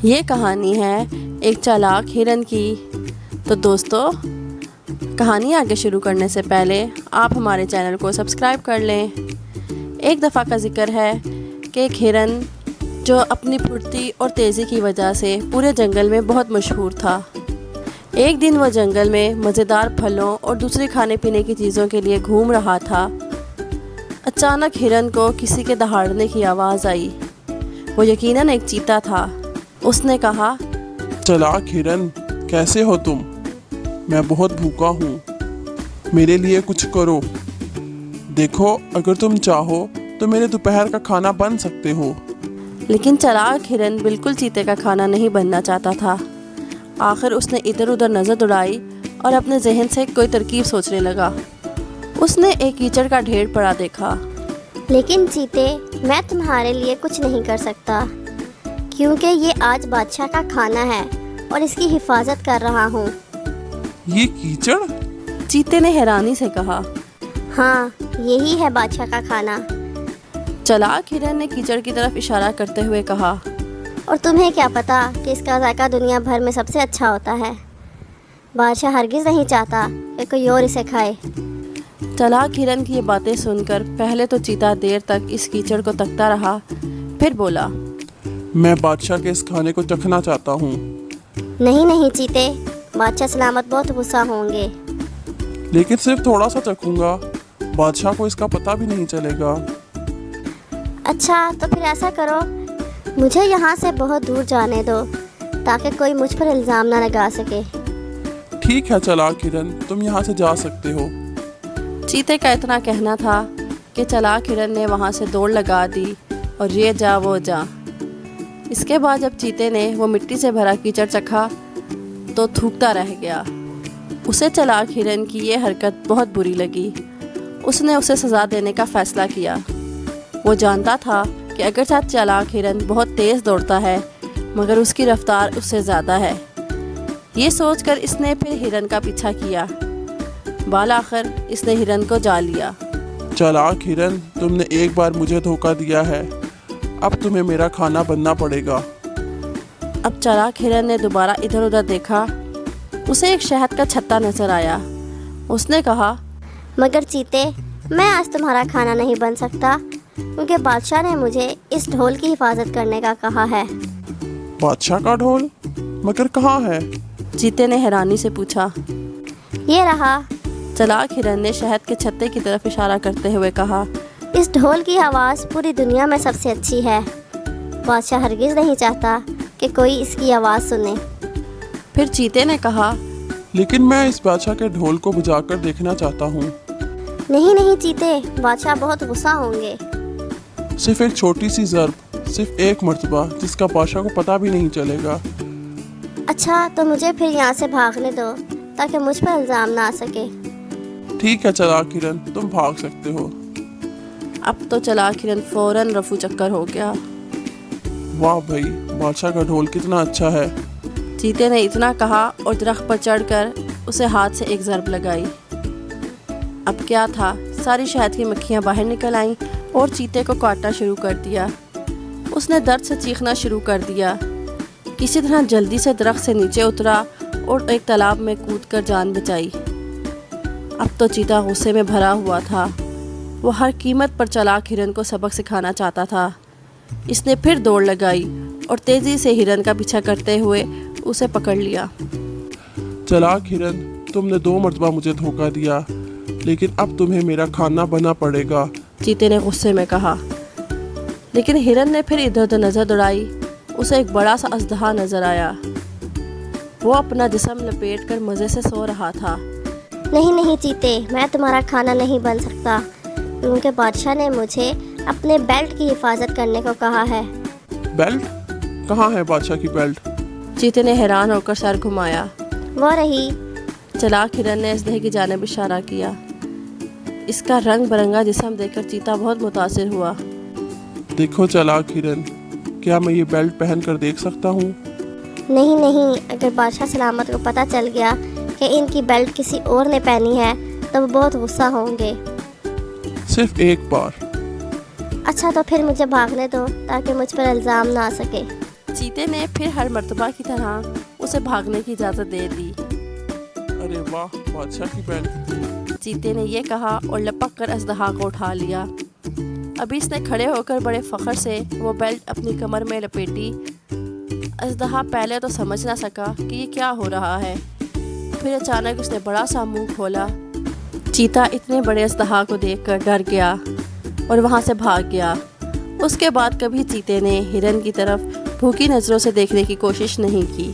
ये कहानी है एक चालाक हिरन की। तो दोस्तों, कहानी आगे शुरू करने से पहले आप हमारे चैनल को सब्सक्राइब कर लें। एक दफ़ा का ज़िक्र है कि एक हिरन जो अपनी फुर्ती और तेज़ी की वजह से पूरे जंगल में बहुत मशहूर था। एक दिन वह जंगल में मज़ेदार फलों और दूसरी खाने पीने की चीज़ों के लिए घूम रहा था। अचानक हिरन को किसी के दहाड़ने की आवाज़ आई। वो यकीनन एक चीता था। उसने कहा, चालाक हिरन, कैसे हो तुम? मैं बहुत भूखा हूँ, मेरे लिए कुछ करो। देखो, अगर तुम चाहो तो मेरे दोपहर का खाना बन सकते हो। लेकिन चालाक हिरन बिल्कुल चीते का खाना नहीं बनना चाहता था। आखिर उसने इधर उधर नज़र दौड़ाई और अपने जहन से कोई तरकीब सोचने लगा। उसने एक कीचड़ का ढेर पड़ा देखा। लेकिन चीते, मैं तुम्हारे लिए कुछ नहीं कर सकता, क्योंकि ये आज बादशाह का खाना है और इसकी हिफाजत कर रहा हूँ। ये कीचड़? चीते ने हैरानी से कहा। हाँ, यही है बादशाह का खाना। चालाक हिरन ने कीचड़ की तरफ इशारा करते हुए कहा, और तुम्हें क्या पता कि इसका जायका दुनिया भर में सबसे अच्छा होता है। बादशाह हरगिज़ नहीं चाहता कि कोई और इसे खाए। चालाक हिरन की ये बातें सुनकर पहले तो चीता देर तक इस कीचड़ को तकता रहा, फिर बोला, मैं बादशाह के इस खाने को चखना चाहता हूँ। नहीं नहीं चीते, बादशाह सलामत बहुत गुस्सा होंगे। लेकिन सिर्फ थोड़ा सा चखूंगा, बादशाह को इसका पता भी नहीं चलेगा। अच्छा, तो फिर ऐसा करो, मुझे यहाँ से बहुत दूर जाने दो ताकि कोई मुझ पर इल्ज़ाम ना लगा सके। ठीक है चालाक हिरन, तुम यहाँ से जा सकते हो। चीते का इतना कहना था कि चालाक हिरन ने वहाँ से दौड़ लगा दी और ये जा वो जा। इसके बाद जब चीते ने वो मिट्टी से भरा कीचड़ चखा तो थूकता रह गया। उसे चालाक हिरन की ये हरकत बहुत बुरी लगी। उसने उसे सज़ा देने का फ़ैसला किया। वो जानता था कि अगर चालाक हिरन बहुत तेज़ दौड़ता है, मगर उसकी रफ्तार उससे ज़्यादा है। ये सोचकर इसने फिर हिरन का पीछा किया। बाल आखिर इसने हिरन को जा लिया। चालाक हिरन, तुमने एक बार मुझे धोखा दिया है, अब तुम्हें मेरा खाना बनना पड़ेगा। अब चालाक हिरन ने दोबारा इधर उधर देखा। उसे एक शहद का छत्ता नजर आया। उसने कहा, मगर चीते, मैं आज तुम्हारा खाना नहीं बन सकता, क्योंकि बादशाह ने मुझे इस ढोल की हिफाजत करने का कहा है। बादशाह का ढोल? मगर कहाँ है? चीते ने हैरानी से पूछा। ये रहा। चालाक हिरन ने शहद के छत्ते की तरफ इशारा करते हुए कहा, इस ढोल की आवाज़ पूरी दुनिया में सबसे अच्छी है। बादशाह हरगिज़ नहीं चाहता कि कोई इसकी आवाज़ सुने। फिर चीते ने कहा, लेकिन मैं इस बादशाह के ढोल को बुझाकर देखना चाहता हूँ। नहीं नहीं चीते, बादशाह बहुत गुस्सा होंगे। सिर्फ एक छोटी सी ज़र्ब, सिर्फ एक मर्तबा, जिसका बादशाह को पता भी नहीं चलेगा। अच्छा, तो मुझे फिर यहाँ से भागने दो ताकि मुझ पर इल्ज़ाम ना आ सके। ठीक है चालाक हिरन, तुम भाग सकते हो। अब तो चालाक हिरन फौरन रफू चक्कर हो गया। वाह भाई, बादशाह का ढोल कितना अच्छा है। चीते ने इतना कहा और दरख्त पर चढ़कर उसे हाथ से एक ज़रब लगाई। अब क्या था, सारी शहद की मक्खियाँ बाहर निकल आईं और चीते को काटना शुरू कर दिया। उसने दर्द से चीखना शुरू कर दिया। किसी तरह जल्दी से दरख्त से नीचे उतरा और एक तालाब में कूदकर जान बचाई। अब तो चीता गुस्से में भरा हुआ था। वो हर कीमत पर चालाक हिरन को सबक सिखाना चाहता था। इसने फिर दौड़ लगाई और तेज़ी से हिरन का पीछा करते हुए उसे पकड़ लिया। चालाक हिरन, तुमने 2 मर्तबा मुझे धोखा दिया, लेकिन अब तुम्हें मेरा खाना बना पड़ेगा। चीते ने गुस्से में कहा। लेकिन हिरन ने फिर इधर उधर नज़र दौड़ाई। उसे एक बड़ा सा अजदहा नज़र आया। वो अपना जिस्म लपेट कर मज़े से सो रहा था। नहीं नहीं चीते, मैं तुम्हारा खाना नहीं बन सकता, क्योंकि बादशाह ने मुझे अपने बेल्ट की हिफाजत करने को कहा है। बेल्ट? कहाँ है बादशाह की बेल्ट? चीते ने हैरान होकर सर घुमाया। वो रही। चालाक हिरन ने अजदहे की जानिब इशारा किया। इसका रंग बिरंगा जिस्म देखकर चीता बहुत मुतासिर हुआ। देखो चालाक हिरन, क्या मैं ये बेल्ट पहन कर देख सकता हूँ? नहीं नहीं, अगर बादशाह सलामत को पता चल गया कि इनकी बेल्ट किसी और ने पहनी है तो वो बहुत गुस्सा होंगे। सिर्फ एक बार। अच्छा, तो फिर मुझे भागने दो ताकि मुझ पर इल्ज़ाम ना आ सके। चीते ने फिर हर मर्तबा की तरह उसे भागने की इजाज़त दे दी। अरे वाह, बादशाह की बेल्ट। चीते ने ये कहा और लपक कर अजदहा को उठा लिया। अभी इसने खड़े होकर बड़े फ़ख्र से वो बेल्ट अपनी कमर में लपेटी। अजदहा पहले तो समझ ना सका कि ये क्या हो रहा है, फिर अचानक उसने बड़ा सा मुंह खोला। चीता इतने बड़े अजदहा को देखकर डर गया और वहाँ से भाग गया। उसके बाद कभी चीते ने हिरन की तरफ भूखी नज़रों से देखने की कोशिश नहीं की।